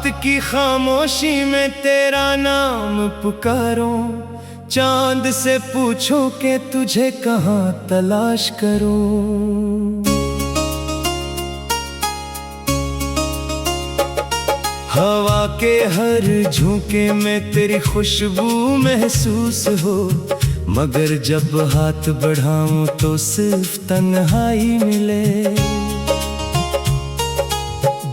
की खामोशी में तेरा नाम पुकारूं, चांद से पूछो कि तुझे कहाँ तलाश करूं। हवा के हर झोंके में तेरी खुशबू महसूस हो, मगर जब हाथ बढ़ाऊं तो सिर्फ तन्हाई मिले।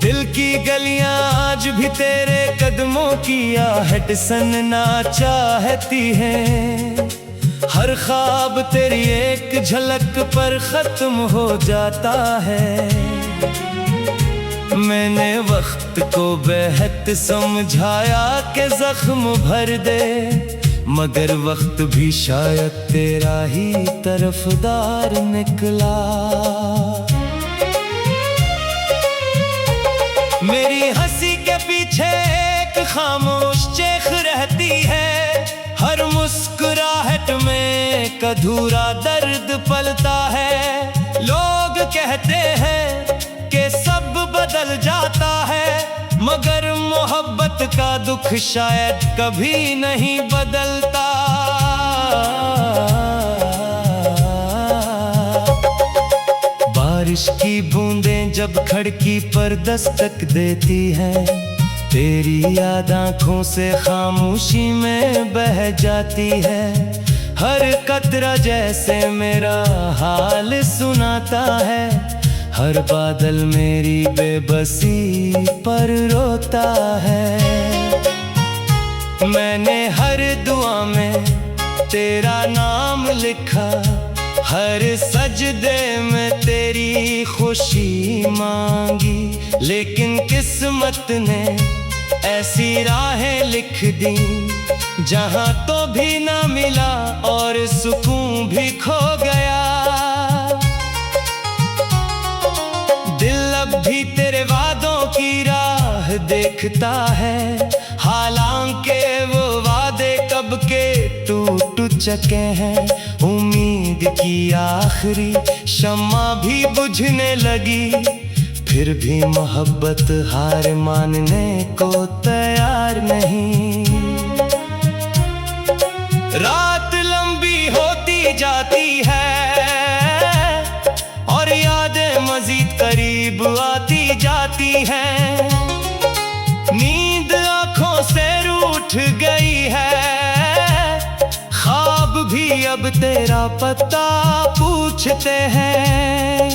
दिल की गलियां आज भी तेरे कदमों की आहट सनना चाहती हैं। हर ख्वाब तेरी एक झलक पर खत्म हो जाता है। मैंने वक्त को बेहद समझाया कि जख्म भर दे, मगर वक्त भी शायद तेरा ही तरफदार निकला। मेरी हंसी के पीछे एक खामोश चीख रहती है, हर मुस्कुराहट में एक अधूरा दर्द पलता है। लोग कहते हैं कि सब बदल जाता है, मगर मोहब्बत का दुख शायद कभी नहीं बदलता। बारिश की बूंदें जब खिड़की पर दस्तक देती हैं, तेरी याद आँखों से खामोशी में बह जाती है। हर कतरा जैसे मेरा हाल सुनाता है, हर बादल मेरी बेबसी पर रोता है। मैंने हर दुआ में तेरा नाम लिखा, हर सजदे में तेरी खुशी मांगी, लेकिन किस्मत ने ऐसी राहें लिख दी जहां तो भी ना मिला और सुकून भी खो गया। दिल अब भी तेरे वादों की राह देखता है, हालांकि वो वादे कब के टूट चुके हैं। उम्मीद की आखिरी शम्मा भी बुझने लगी, फिर भी मोहब्बत हार मानने को तैयार नहीं। रात लंबी होती जाती है और यादें मजीद करीब आती जाती हैं। नींद आंखों से रूठ गई है, ख्वाब भी अब तेरा पता पूछते हैं।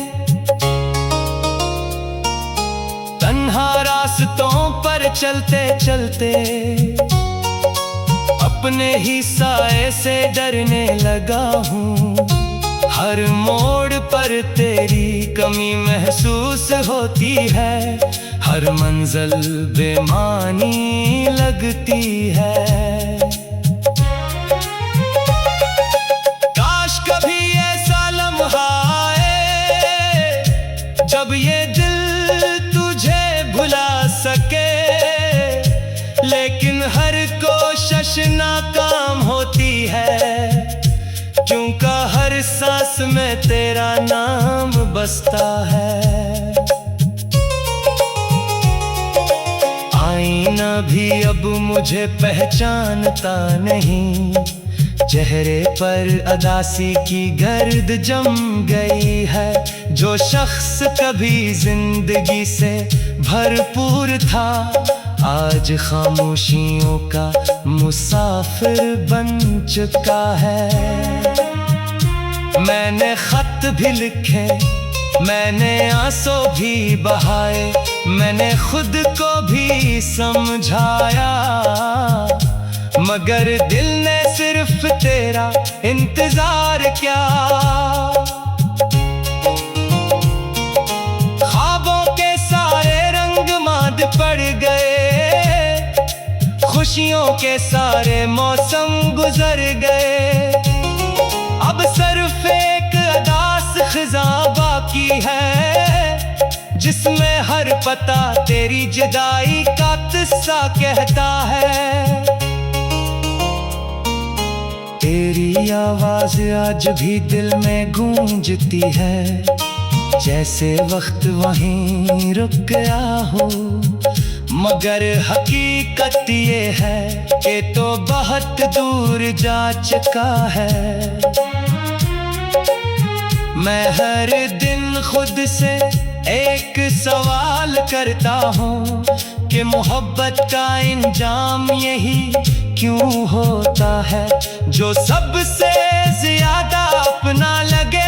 तन्हा रास्तों पर चलते चलते अपने ही साए से डरने लगा हूँ। हर मोड़ पर तेरी कमी महसूस होती है, हर मंजिल बेमानी लगती है। काश कभी ऐसा लम्हा आए जब ये दिल तुझे भुला सके, लेकिन हर कोशिश नाकाम होती है, क्योंकि हर सांस में तेरा नाम बसता है। आईना भी अब मुझे पहचानता नहीं, चेहरे पर अदासी की गर्द जम गई है। जो शख्स कभी जिंदगी से भरपूर था, आज खामोशियों का मुसाफिर बन चुका है। मैंने खत भी लिखे, मैंने आंसू भी बहाए, मैंने खुद को भी समझाया, मगर दिल ने सिर्फ तेरा इंतजार किया। ख्वाबों के सारे रंग माद पड़ गए, खुशियों के सारे मौसम गुजर गए। अब सिर्फ एक अदास खिज़ां बाकी है, जिसमें हर पता तेरी जुदाई का किस्सा कहता है। तेरी आवाज आज भी दिल में गूंजती है, जैसे वक्त वहीं रुक गया हो। मगर हकीकत ये है कि तो बहुत दूर जा चुका है। मैं हर दिन खुद से एक सवाल करता हूँ कि मोहब्बत का इंजाम यही क्यों होता है, जो सबसे ज्यादा अपना लगे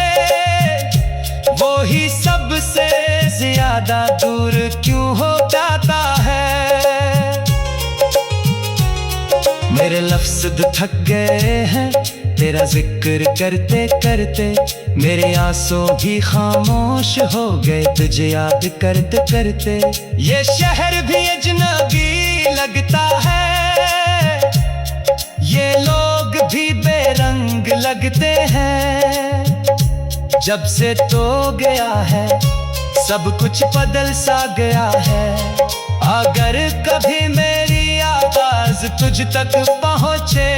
वो ही सबसे ज्यादा दूर क्यों हो जाता है। मेरे लफ्ज़ थक गए हैं तेरा जिक्र करते करते, मेरे आंसू भी खामोश हो गए तुझे याद करते करते। ये शहर भी अजनबी लगता है, ये लोग भी बेरंग लगते हैं। जब से तो गया है सब कुछ बदल सा गया है। अगर कभी मेरी आवाज तुझ तक पहुंचे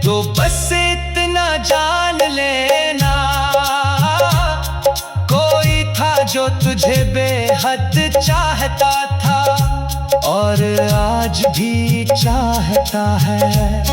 तो बस इतना जान लेना, कोई था जो तुझे बेहद चाहता था और आज भी चाहता है।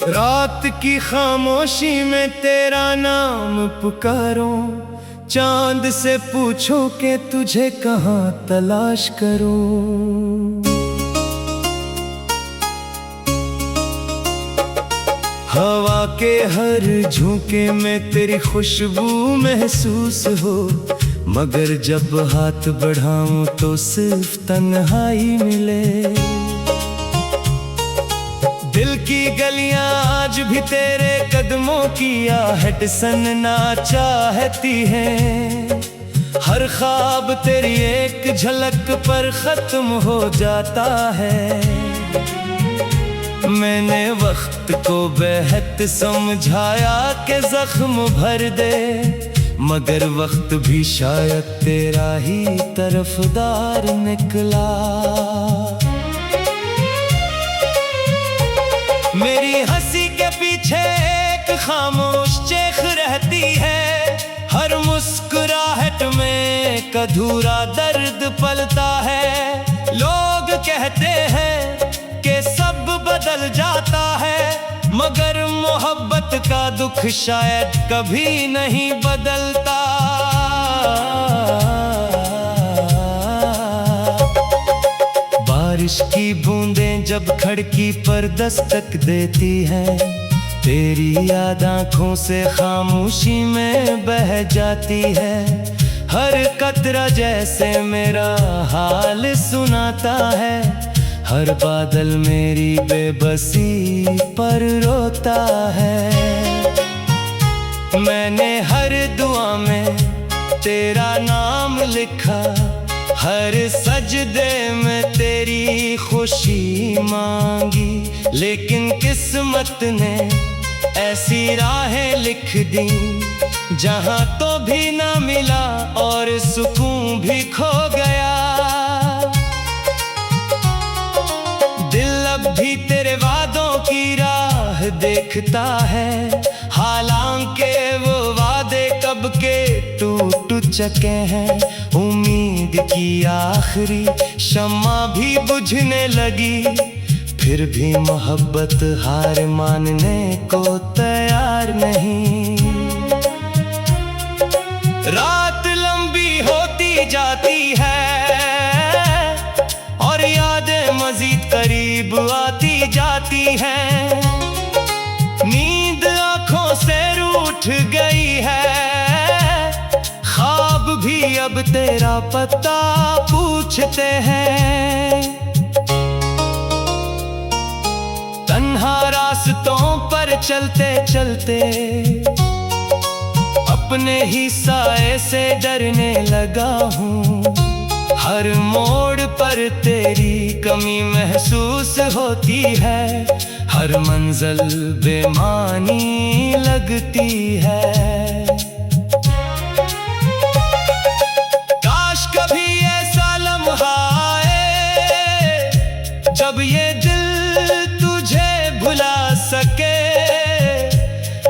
रात की खामोशी में तेरा नाम पुकारूं, चांद से पूछो कि तुझे कहाँ तलाश करूं। हवा के हर झोंके में तेरी खुशबू महसूस हो, मगर जब हाथ बढ़ाऊं तो सिर्फ तन्हाई मिले। दिल की गलियां आज भी तेरे कदमों की आहट सुनना चाहती हैं। हर ख्वाब तेरी एक झलक पर खत्म हो जाता है। मैंने वक्त को बेहद समझाया कि जख्म भर दे, मगर वक्त भी शायद तेरा ही तरफदार निकला। मेरी हंसी के पीछे एक खामोश चीख रहती है, हर मुस्कुराहट में एक अधूरा दर्द पलता है। लोग कहते हैं कि सब बदल जाता है, मगर मोहब्बत का दुख शायद कभी नहीं बदलता। बारिश की बूंदें जब खिड़की पर दस्तक देती हैं, तेरी याद आँखों से खामोशी में बह जाती है। हर कतरा जैसे मेरा हाल सुनाता है, हर बादल मेरी बेबसी पर रोता है। मैंने हर दुआ में तेरा नाम लिखा, हर सजदे में तेरी खुशी मांगी, लेकिन किस्मत ने ऐसी राहें लिख दी जहां तो भी ना मिला और सुकून भी खो गया। दिल अब भी तेरे वादों की राह देखता है, हालांकि वो वादे कब के टूट चुके हैं। उम्मीद की आखिरी शम्मा भी बुझने लगी, फिर भी मोहब्बत हार मानने को तैयार नहीं। रात लंबी होती जाती है और यादें मजीद करीब आती जाती हैं। नींद आंखों से रूठ गई है, ख्वाब भी अब तेरा पता पूछ पूछते हैं। तन्हा रास्तों पर चलते चलते अपने ही साए से डरने लगा हूँ। हर मोड़ पर तेरी कमी महसूस होती है, हर मंजिल बेमानी लगती है। काश कभी ऐसा लम्हा आए जब ये दिल तुझे भुला सके,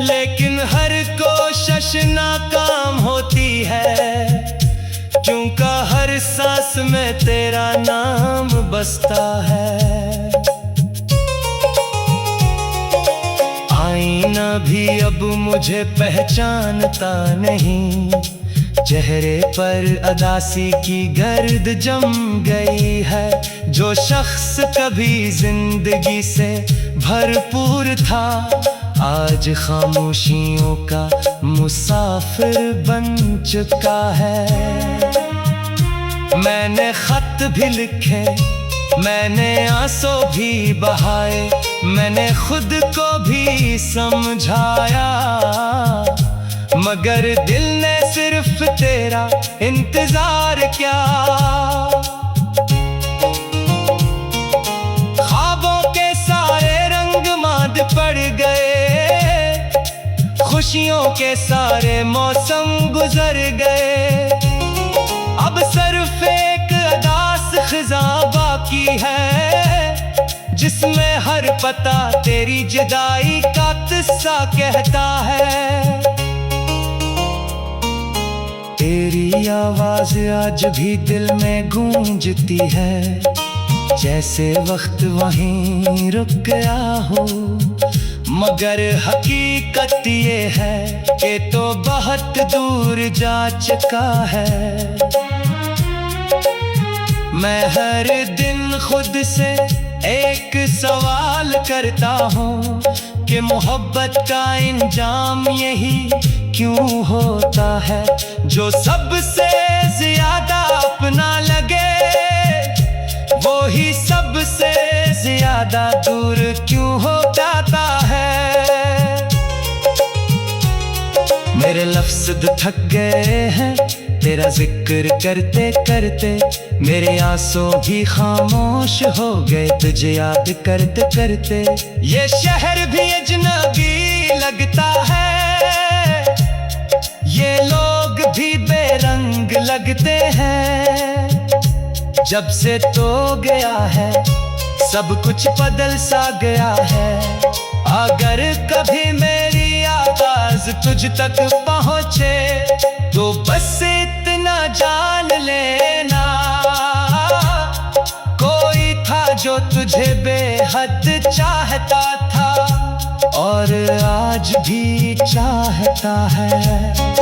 लेकिन हर कोशिश नाकाम होती है, क्योंकि हर सांस में तेरा नाम बसता है। आईना भी अब मुझे पहचानता नहीं, चेहरे पर अदासी की गर्द जम गई है। जो शख्स कभी जिंदगी से भरपूर था, आज खामोशियों का मुसाफिर बन चुका है। मैंने खत भी लिखे, मैंने आंसू भी बहाए, मैंने खुद को भी समझाया, मगर दिल ने सिर्फ तेरा इंतजार किया। ख्वाबों के सारे रंग मांद पड़ गए, खुशियों के सारे मौसम गुजर गए, अब सिर्फ एक अदास खिज़ां बाकी है, जिसमें हर पता तेरी जुदाई का किस्सा कहता है। तेरी आवाज आज भी दिल में गूंजती है, जैसे वक्त वहीं रुक गया हो, मगर हकीकत ये है कि तो बहुत दूर जा चुका है। मैं हर दिन खुद से एक सवाल करता हूँ कि मोहब्बत का इंजाम यही क्यों होता है, जो सबसे ज्यादा अपना लगे वो ही सबसे ज्यादा दूर क्यों हो जाता है। मेरे लफ्ज़ थक गए हैं तेरा जिक्र करते करते, मेरे आंसू भी खामोश हो गए तुझे याद करते करते। ये शहर भी अजनबी लगता है, ये लोग भी बेरंग लगते हैं, जब से तो गया है सब कुछ बदल सा गया है। अगर कभी मेरी आवाज तुझ तक पहुँचे तो बस इतना जान लेना, कोई था जो तुझे बेहद चाहता था और आज भी चाहता है।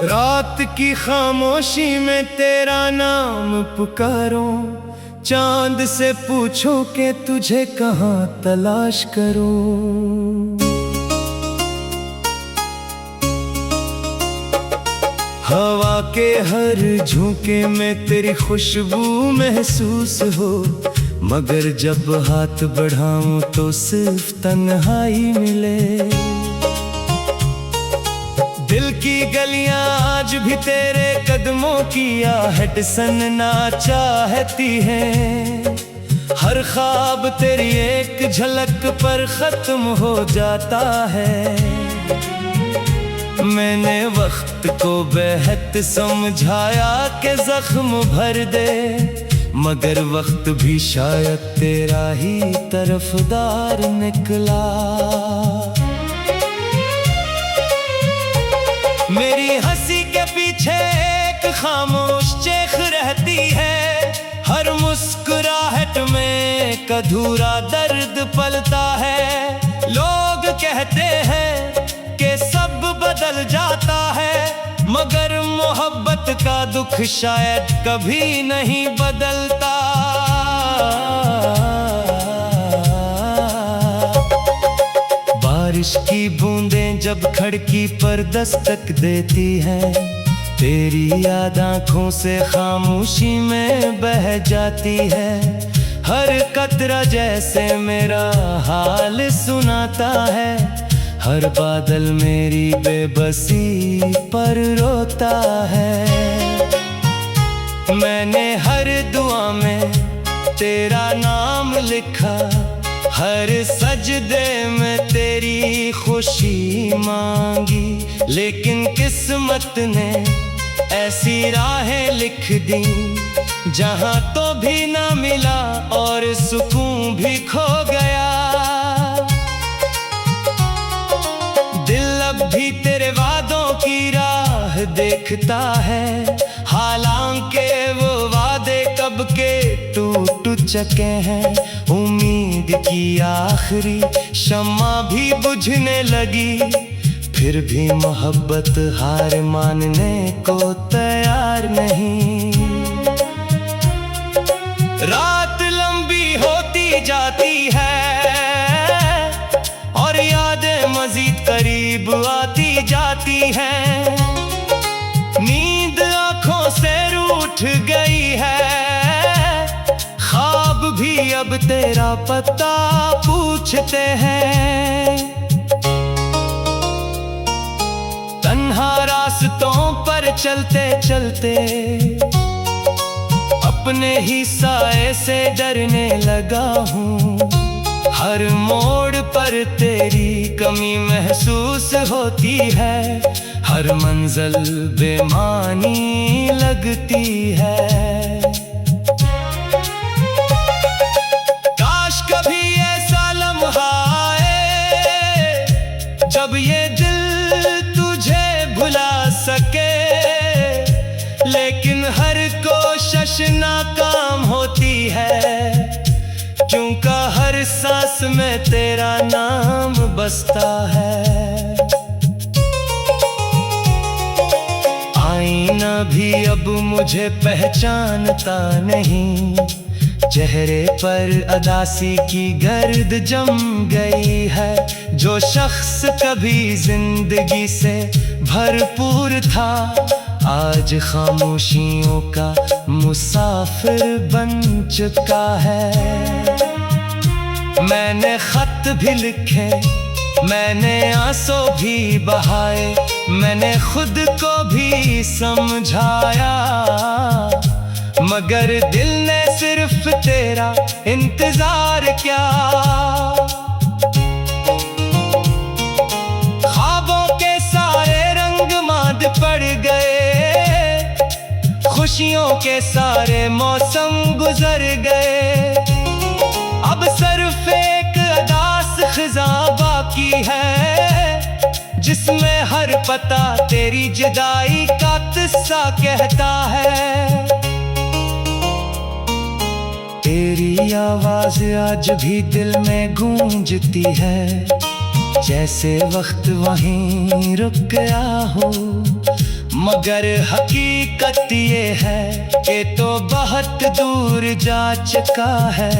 रात की खामोशी में तेरा नाम पुकारूं, चांद से पूछो कि तुझे कहाँ तलाश करूं। हवा के हर झोंके में तेरी खुशबू महसूस हो, मगर जब हाथ बढ़ाऊं तो सिर्फ तन्हाई मिले। दिल की गलियां आज भी तेरे कदमों की आहट सनना चाहती हैं, हर ख्वाब तेरी एक झलक पर खत्म हो जाता है। मैंने वक्त को बेहद समझाया कि जख्म भर दे, मगर वक्त भी शायद तेरा ही तरफदार निकला। मेरी हंसी के पीछे एक खामोश चेख रहती है, हर मुस्कुराहट में एक अधूरा दर्द पलता है। लोग कहते हैं कि सब बदल जाता है, मगर मोहब्बत का दुख शायद कभी नहीं बदलता। बारिश की बूंदें जब खिड़की पर दस्तक देती हैं, तेरी याद आँखों से खामोशी में बह जाती है। हर कतरा जैसे मेरा हाल सुनाता है, हर बादल मेरी बेबसी पर रोता है। मैंने हर दुआ में तेरा नाम लिखा, हर सजदे में तेरी खुशी मांगी, लेकिन किस्मत ने ऐसी राहें लिख दी जहां तो भी ना मिला और सुकून भी खो गया। दिल अब भी तेरे वादों की राह देखता है, हालांकि वो वादे कब के टूट चुके हैं। उम्मीद की आखिरी शम्मा भी बुझने लगी, फिर भी मोहब्बत हार मानने को तैयार नहीं। रात लंबी होती जाती है और यादें मजीद करीब आती जाती हैं। नींद आंखों से रूठ गई है, ख्वाब भी अब तेरा पता पूछते हैं। तन्हा रास्तों पर चलते चलते अपने ही साए से डरने लगा हूँ। हर मोड़ पर तेरी कमी महसूस होती है, हर मंजिल बेमानी लगती है। काश कभी ऐसा लम्हा आए जब ये दिल तुझे भुला सके, लेकिन हर कोशिश नाकाम होती है, क्योंकि हर सांस में तेरा नाम बसता है। आईना भी अब मुझे पहचानता नहीं, चेहरे पर अदासी की गर्द जम गई है। जो शख्स कभी जिंदगी से भरपूर था, आज खामोशियों का मुसाफिर बन चुका है। मैंने खत भी लिखे, मैंने आंसू भी बहाए, मैंने खुद को भी समझाया, मगर दिल ने सिर्फ तेरा इंतजार किया। ख्वाबों के सारे रंग माद पड़ गए, खुशियों के सारे मौसम गुजर गए। अब सिर्फ एक अदास खिज़ां बाकी है, जिसमें हर पता तेरी जुदाई का किस्सा कहता है। तेरी आवाज आज भी दिल में गूंजती है, जैसे वक्त वहीं रुक गया हो, मगर हकीकत ये है कि तो बहुत दूर जा चुका है।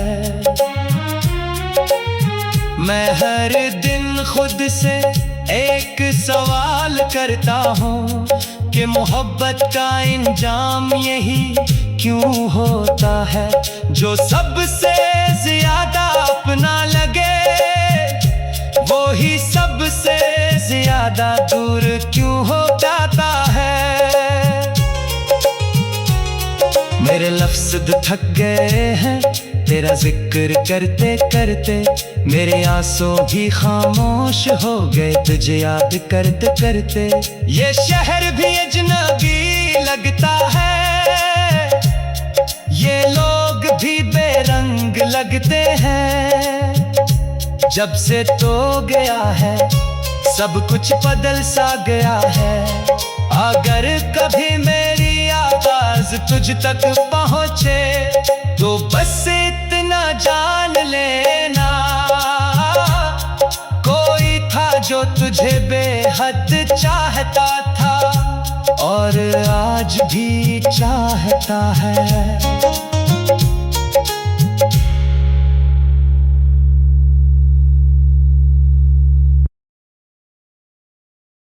मैं हर दिन खुद से एक सवाल करता हूँ कि मोहब्बत का इंजाम यही क्यों होता है, जो सबसे ज्यादा अपना लगे वो ही सबसे ज्यादा दूर क्यों हो जाता है। मेरे लफ्ज़ थक गए हैं तेरा जिक्र करते करते मेरे आंसू भी खामोश हो गए तुझे याद करते करते। ये शहर भी अजनबी लगता है, ये लोग भी बेरंग लगते हैं। जब से तो गया है सब कुछ बदल सा गया है। अगर कभी मेरी आवाज तुझ तक पहुंचे तो बस इतना जान लेना, कोई था जो तुझे बेहद चाहता था और आज भी चाहता है।